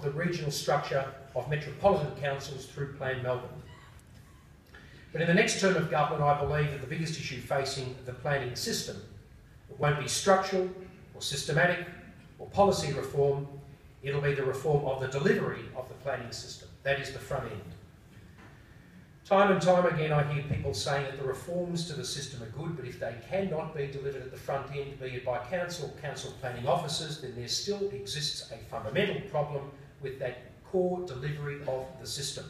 of the regional structure of metropolitan councils through Plan Melbourne. But in the next term of government, I believe that the biggest issue facing the planning system won't be structural or systematic or policy reform. It'll be the reform of the delivery of the planning system. That is the front end. Time and time again, I hear people saying that the reforms to the system are good, but if they cannot be delivered at the front end, be it by council planning officers, then there still exists a fundamental problem with that core delivery of the system.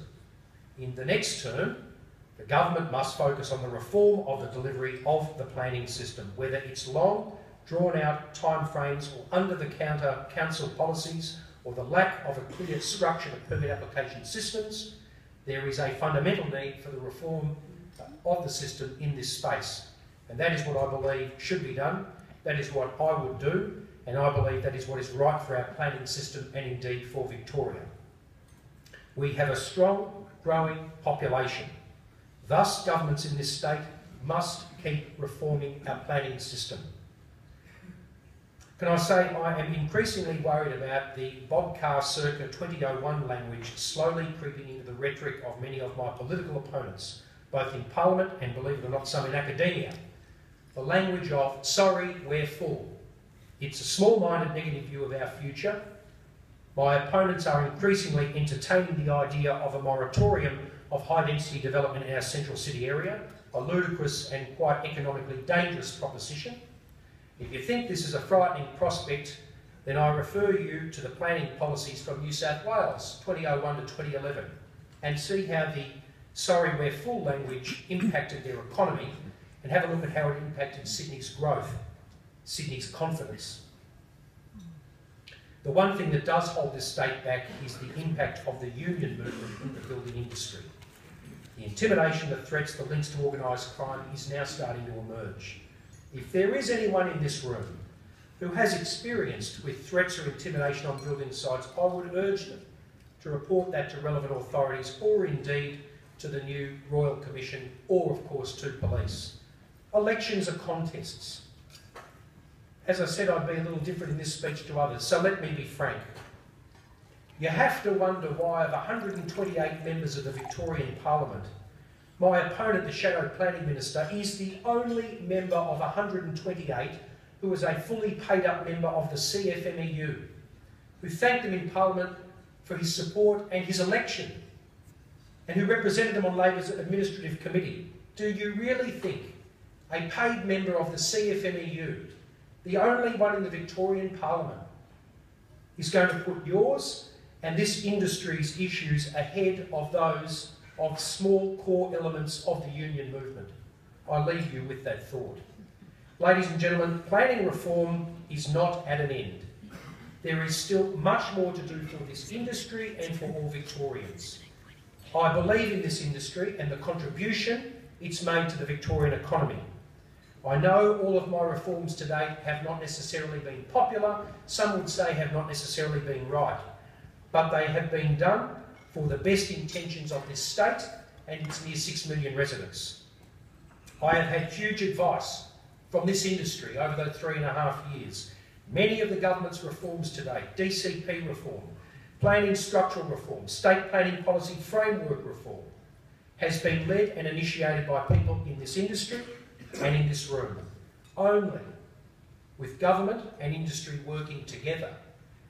In the next term, the government must focus on the reform of the delivery of the planning system, whether it's long, drawn-out timeframes or under-the-counter council policies or the lack of a clear structure of permit application systems. There is a fundamental need for the reform of the system in this space. And that is what I believe should be done. That is what I would do. And I believe that is what is right for our planning system and indeed for Victoria. We have a strong, growing population. Thus, governments in this state must keep reforming our planning system. Can I say I am increasingly worried about the Bob Carr circa 2001 language slowly creeping into the rhetoric of many of my political opponents, both in Parliament and, believe it or not, some in academia. The language of, sorry, we're full. It's a small-minded negative view of our future. My opponents are increasingly entertaining the idea of a moratorium of high-density development in our central city area, a ludicrous and quite economically dangerous proposition. If you think this is a frightening prospect, then I refer you to the planning policies from New South Wales, 2001 to 2011, and see how the sorry we're full language impacted their economy, and have a look at how it impacted Sydney's growth, Sydney's confidence. The one thing that does hold this state back is the impact of the union movement in the building industry. The intimidation, the threats, the links to organised crime is now starting to emerge. If there is anyone in this room who has experienced with threats or intimidation on building sites, I would urge them to report that to relevant authorities or indeed to the new Royal Commission or, of course, to police. Elections are contests. As I said, I'd be a little different in this speech to others, so let me be frank. You have to wonder why, of 128 members of the Victorian Parliament, my opponent, the Shadow Planning Minister, is the only member of 128 who is a fully paid-up member of the CFMEU, who thanked him in Parliament for his support and his election, and who represented them on Labor's Administrative Committee. Do you really think a paid member of the CFMEU, the only one in the Victorian Parliament, is going to put yours and this industry's issues ahead of those of small core elements of the union movement? I leave you with that thought. Ladies and gentlemen, planning reform is not at an end. There is still much more to do for this industry and for all Victorians. I believe in this industry and the contribution it's made to the Victorian economy. I know all of my reforms to date have not necessarily been popular, some would say have not necessarily been right, but they have been done for the best intentions of this state and its near 6 million residents. I have had huge advice from this industry over those 3.5 years. Many of the government's reforms to date, DCP reform, planning structural reform, state planning policy framework reform, has been led and initiated by people in this industry and in this room. Only with government and industry working together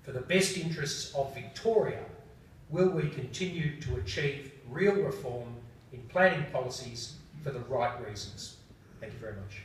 for the best interests of Victoria will we continue to achieve real reform in planning policies for the right reasons. Thank you very much.